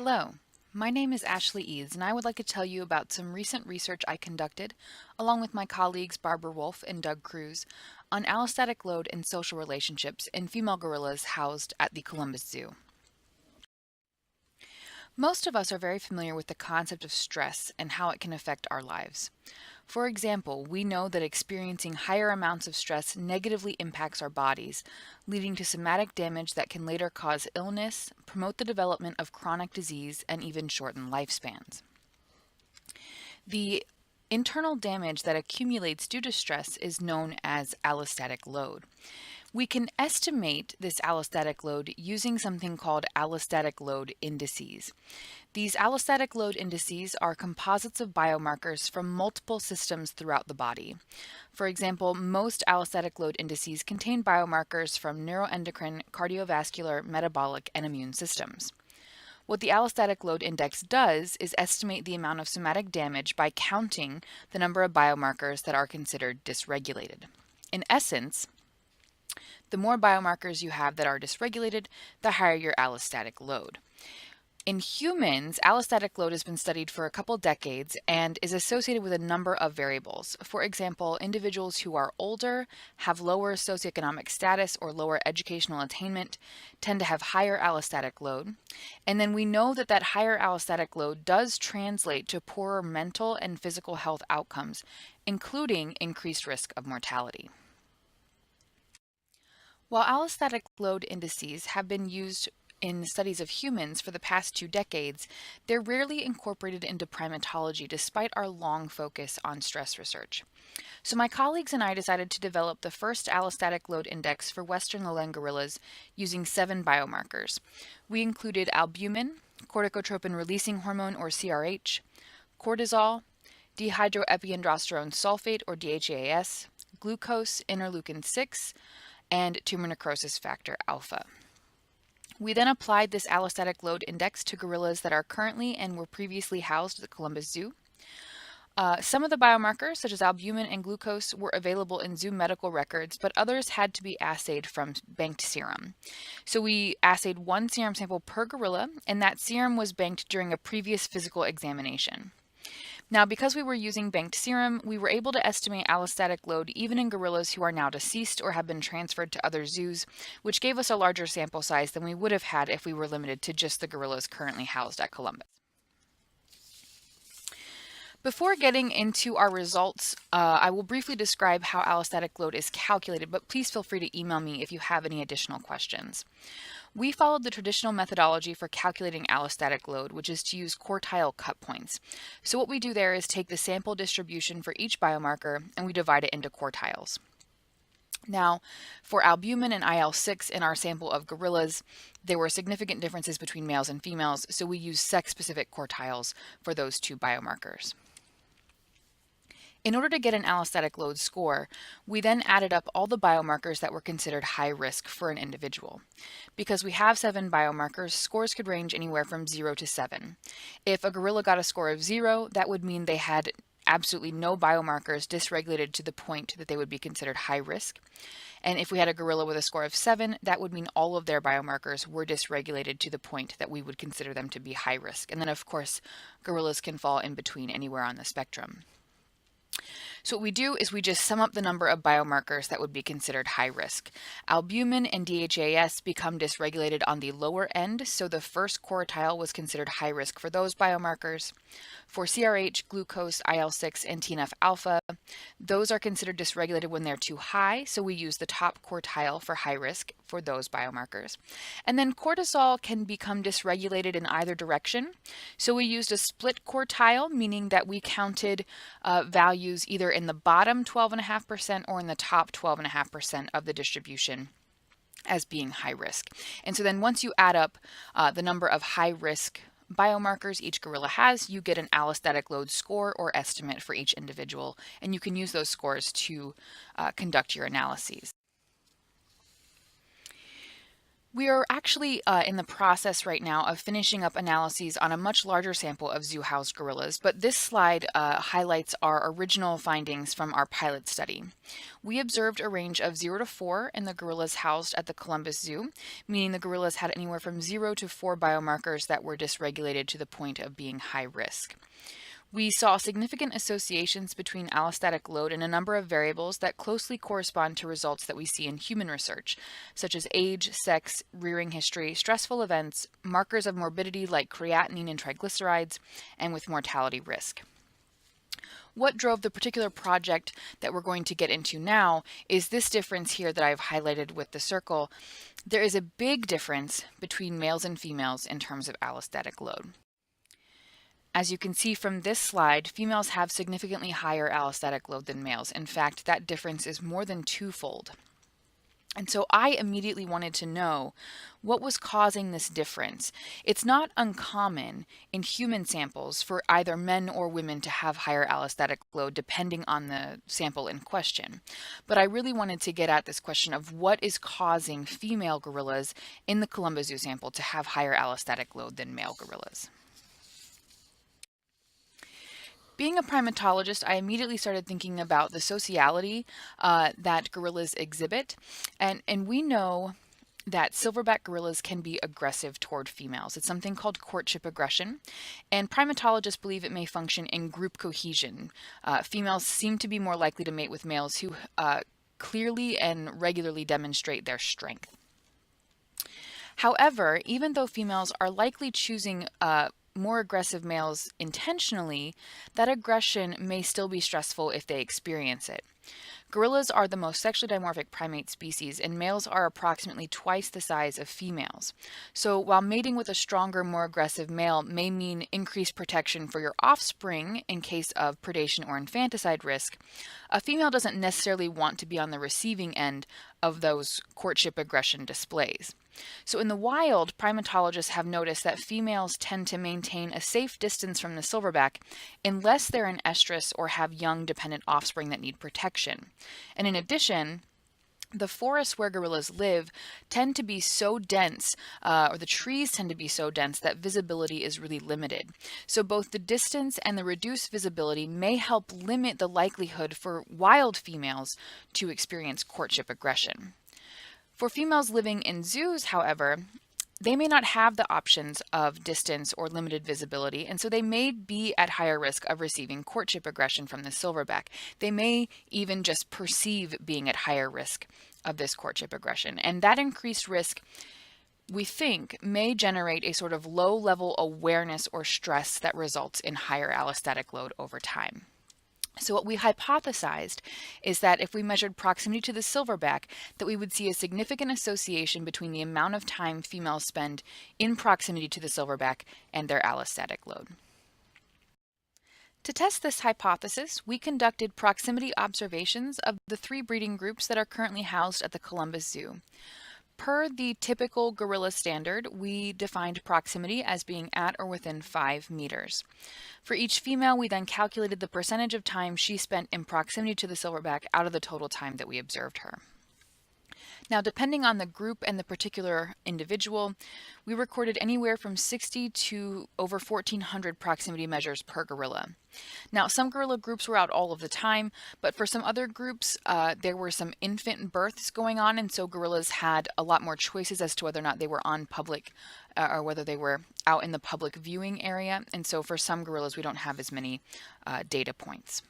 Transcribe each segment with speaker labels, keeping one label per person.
Speaker 1: Hello, my name is Ashley Edes, and I would like to tell you about some recent research I conducted, along with my colleagues Barbara Wolf and Doug Cruz, on allostatic load and social relationships in female gorillas housed at the Columbus Zoo. Most of us are very familiar with the concept of stress and how it can affect our lives. For example, we know that experiencing higher amounts of stress negatively impacts our bodies, leading to somatic damage that can later cause illness, promote the development of chronic disease, and even shorten lifespans. The internal damage that accumulates due to stress is known as allostatic load. We can estimate this allostatic load using something called allostatic load indices. These allostatic load indices are composites of biomarkers from multiple systems throughout the body. For example, most allostatic load indices contain biomarkers from neuroendocrine, cardiovascular, metabolic, and immune systems. What the allostatic load index does is estimate the amount of somatic damage by counting the number of biomarkers that are considered dysregulated. In essence, the more biomarkers you have that are dysregulated, the higher your allostatic load. In humans, allostatic load has been studied for a couple decades and is associated with a number of variables. For example, individuals who are older, have lower socioeconomic status or lower educational attainment tend to have higher allostatic load. And then we know that that higher allostatic load does translate to poorer mental and physical health outcomes, including increased risk of mortality. While allostatic load indices have been used in studies of humans for the past 2 decades, they're rarely incorporated into primatology despite our long focus on stress research. So my colleagues and I decided to develop the first allostatic load index for Western lowland gorillas using 7 biomarkers. We included albumin, corticotropin-releasing hormone or CRH, cortisol, dehydroepiandrosterone sulfate or DHEAS, glucose, interleukin-6, and tumor necrosis factor alpha. We then applied this allostatic load index to gorillas that are currently and were previously housed at the Columbus Zoo. Some of the biomarkers, such as albumin and glucose, were available in zoo medical records, but others had to be assayed from banked serum. So we assayed 1 serum sample per gorilla, and that serum was banked during a previous physical examination. Now, because we were using banked serum, we were able to estimate allostatic load even in gorillas who are now deceased or have been transferred to other zoos, which gave us a larger sample size than we would have had if we were limited to just the gorillas currently housed at Columbus. Before getting into our results, I will briefly describe how allostatic load is calculated, but please feel free to email me if you have any additional questions. We followed the traditional methodology for calculating allostatic load, which is to use quartile cut points. So what we do there is take the sample distribution for each biomarker and we divide it into quartiles. Now, for albumin and IL-6 in our sample of gorillas, there were significant differences between males and females, so we used sex-specific quartiles for those 2 biomarkers. In order to get an allostatic load score, we then added up all the biomarkers that were considered high risk for an individual. Because we have 7 biomarkers, scores could range anywhere from 0 to 7. If a gorilla got a score of 0, that would mean they had absolutely no biomarkers dysregulated to the point that they would be considered high risk. And if we had a gorilla with a score of 7, that would mean all of their biomarkers were dysregulated to the point that we would consider them to be high risk. And then, of course, gorillas can fall in between anywhere on the spectrum. So what we do is we just sum up the number of biomarkers that would be considered high risk. Albumin and DHEAS become dysregulated on the lower end, so the first quartile was considered high risk for those biomarkers. For CRH, glucose, IL-6, and TNF-alpha, those are considered dysregulated when they're too high, so we use the top quartile for high risk for those biomarkers. And then cortisol can become dysregulated in either direction, so we used a split quartile, meaning that we counted values either in the bottom 12.5% or in the top 12.5% of the distribution as being high risk. And so then once you add up the number of high risk biomarkers each gorilla has, you get an allostatic load score or estimate for each individual, and you can use those scores to conduct your analyses. We are actually in the process right now of finishing up analyses on a much larger sample of zoo-housed gorillas, but this slide highlights our original findings from our pilot study. We observed a range of 0 to 4 in the gorillas housed at the Columbus Zoo, meaning the gorillas had anywhere from 0 to 4 biomarkers that were dysregulated to the point of being high risk. We saw significant associations between allostatic load and a number of variables that closely correspond to results that we see in human research, such as age, sex, rearing history, stressful events, markers of morbidity like creatinine and triglycerides, and with mortality risk. What drove the particular project that we're going to get into now is this difference here that I've highlighted with the circle. There is a big difference between males and females in terms of allostatic load. As you can see from this slide, females have significantly higher allostatic load than males. In fact, that difference is more than twofold. And so I immediately wanted to know what was causing this difference. It's not uncommon in human samples for either men or women to have higher allostatic load depending on the sample in question. But I really wanted to get at this question of what is causing female gorillas in the Columbus Zoo sample to have higher allostatic load than male gorillas. Being a primatologist, I immediately started thinking about the sociality that gorillas exhibit. And we know that silverback gorillas can be aggressive toward females. It's something called courtship aggression, and primatologists believe it may function in group cohesion. Females seem to be more likely to mate with males who clearly and regularly demonstrate their strength. However, even though females are likely choosing more aggressive males intentionally, that aggression may still be stressful if they experience it. Gorillas are the most sexually dimorphic primate species, and males are approximately twice the size of females. So while mating with a stronger, more aggressive male may mean increased protection for your offspring in case of predation or infanticide risk, a female doesn't necessarily want to be on the receiving end of those courtship aggression displays. So in the wild, primatologists have noticed that females tend to maintain a safe distance from the silverback unless they're in estrus or have young dependent offspring that need protection. And in addition, the forests where gorillas live tend to be so dense, or the trees tend to be so dense that visibility is really limited. So both the distance and the reduced visibility may help limit the likelihood for wild females to experience courtship aggression. For females living in zoos, however, they may not have the options of distance or limited visibility, and so they may be at higher risk of receiving courtship aggression from the silverback. They may even just perceive being at higher risk of this courtship aggression, and that increased risk, we think, may generate a sort of low-level awareness or stress that results in higher allostatic load over time. So what we hypothesized is that if we measured proximity to the silverback, that we would see a significant association between the amount of time females spend in proximity to the silverback and their allostatic load. To test this hypothesis, we conducted proximity observations of the 3 breeding groups that are currently housed at the Columbus Zoo. Per the typical gorilla standard, we defined proximity as being at or within 5 meters. For each female, we then calculated the percentage of time she spent in proximity to the silverback out of the total time that we observed her. Now, depending on the group and the particular individual, we recorded anywhere from 60 to over 1,400 proximity measures per gorilla. Now, some gorilla groups were out all of the time, but for some other groups, there were some infant births going on, and so gorillas had a lot more choices as to whether or not they were on public or whether they were out in the public viewing area. And so for some gorillas, we don't have as many data points.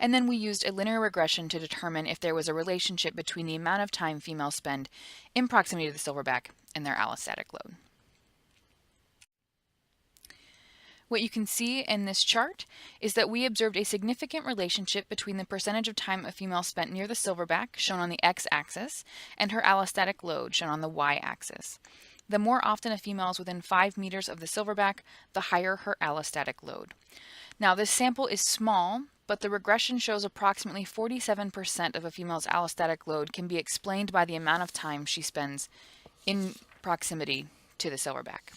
Speaker 1: And then we used a linear regression to determine if there was a relationship between the amount of time females spend in proximity to the silverback and their allostatic load. What you can see in this chart is that we observed a significant relationship between the percentage of time a female spent near the silverback, shown on the x-axis, and her allostatic load, shown on the y-axis. The more often a female is within 5 meters of the silverback, the higher her allostatic load. Now, this sample is small, but the regression shows approximately 47% of a female's allostatic load can be explained by the amount of time she spends in proximity to the silverback.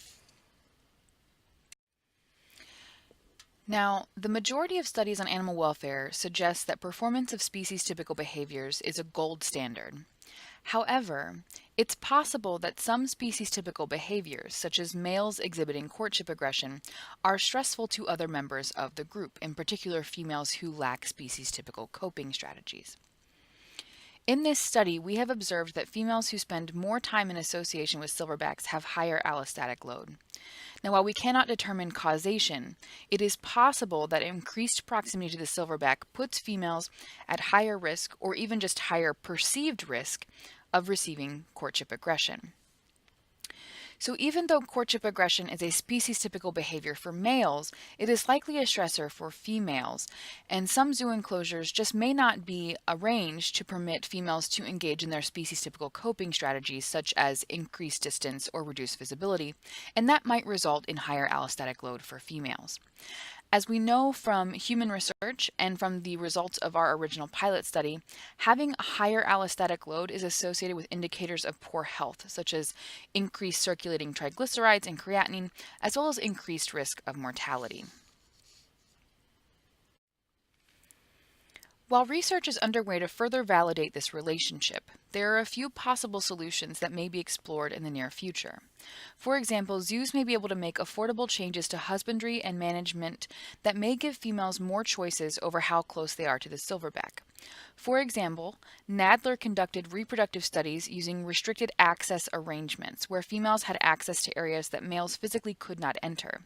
Speaker 1: Now, the majority of studies on animal welfare suggest that performance of species-typical behaviors is a gold standard. However, it's possible that some species-typical behaviors, such as males exhibiting courtship aggression, are stressful to other members of the group, in particular females who lack species-typical coping strategies. In this study, we have observed that females who spend more time in association with silverbacks have higher allostatic load. Now, while we cannot determine causation, it is possible that increased proximity to the silverback puts females at higher risk, or even just higher perceived risk, of receiving courtship aggression. So even though courtship aggression is a species-typical behavior for males, it is likely a stressor for females, and some zoo enclosures just may not be arranged to permit females to engage in their species-typical coping strategies, such as increased distance or reduced visibility, and that might result in higher allostatic load for females. As we know from human research and from the results of our original pilot study, having a higher allostatic load is associated with indicators of poor health, such as increased circulating triglycerides and creatinine, as well as increased risk of mortality. While research is underway to further validate this relationship, there are a few possible solutions that may be explored in the near future. For example, zoos may be able to make affordable changes to husbandry and management that may give females more choices over how close they are to the silverback. For example, Nadler conducted reproductive studies using restricted access arrangements, where females had access to areas that males physically could not enter.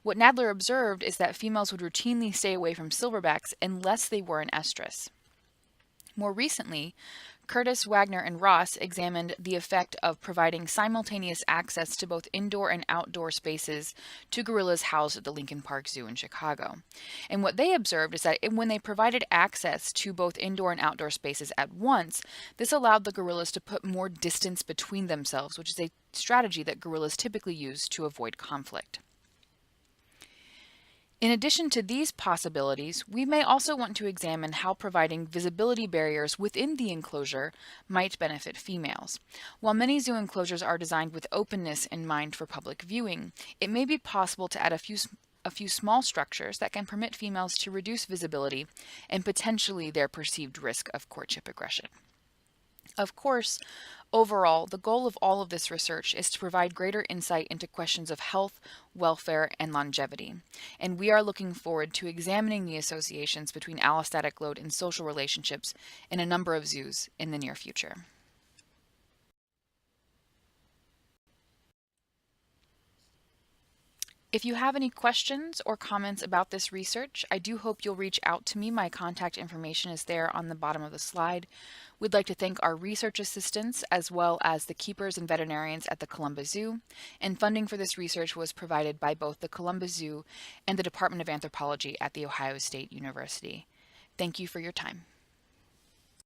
Speaker 1: What Nadler observed is that females would routinely stay away from silverbacks unless they were in estrus. More recently, Curtis, Wagner, and Ross examined the effect of providing simultaneous access to both indoor and outdoor spaces to gorillas housed at the Lincoln Park Zoo in Chicago. And what they observed is that when they provided access to both indoor and outdoor spaces at once, this allowed the gorillas to put more distance between themselves, which is a strategy that gorillas typically use to avoid conflict. In addition to these possibilities, we may also want to examine how providing visibility barriers within the enclosure might benefit females. While many zoo enclosures are designed with openness in mind for public viewing, it may be possible to add a few small structures that can permit females to reduce visibility and potentially their perceived risk of courtship aggression. Of course, overall, the goal of all of this research is to provide greater insight into questions of health, welfare, and longevity, and we are looking forward to examining the associations between allostatic load and social relationships in a number of zoos in the near future. If you have any questions or comments about this research, I do hope you'll reach out to me. My contact information is there on the bottom of the slide. We'd like to thank our research assistants as well as the keepers and veterinarians at the Columbus Zoo, and funding for this research was provided by both the Columbus Zoo and the Department of Anthropology at The Ohio State University. Thank you for your time.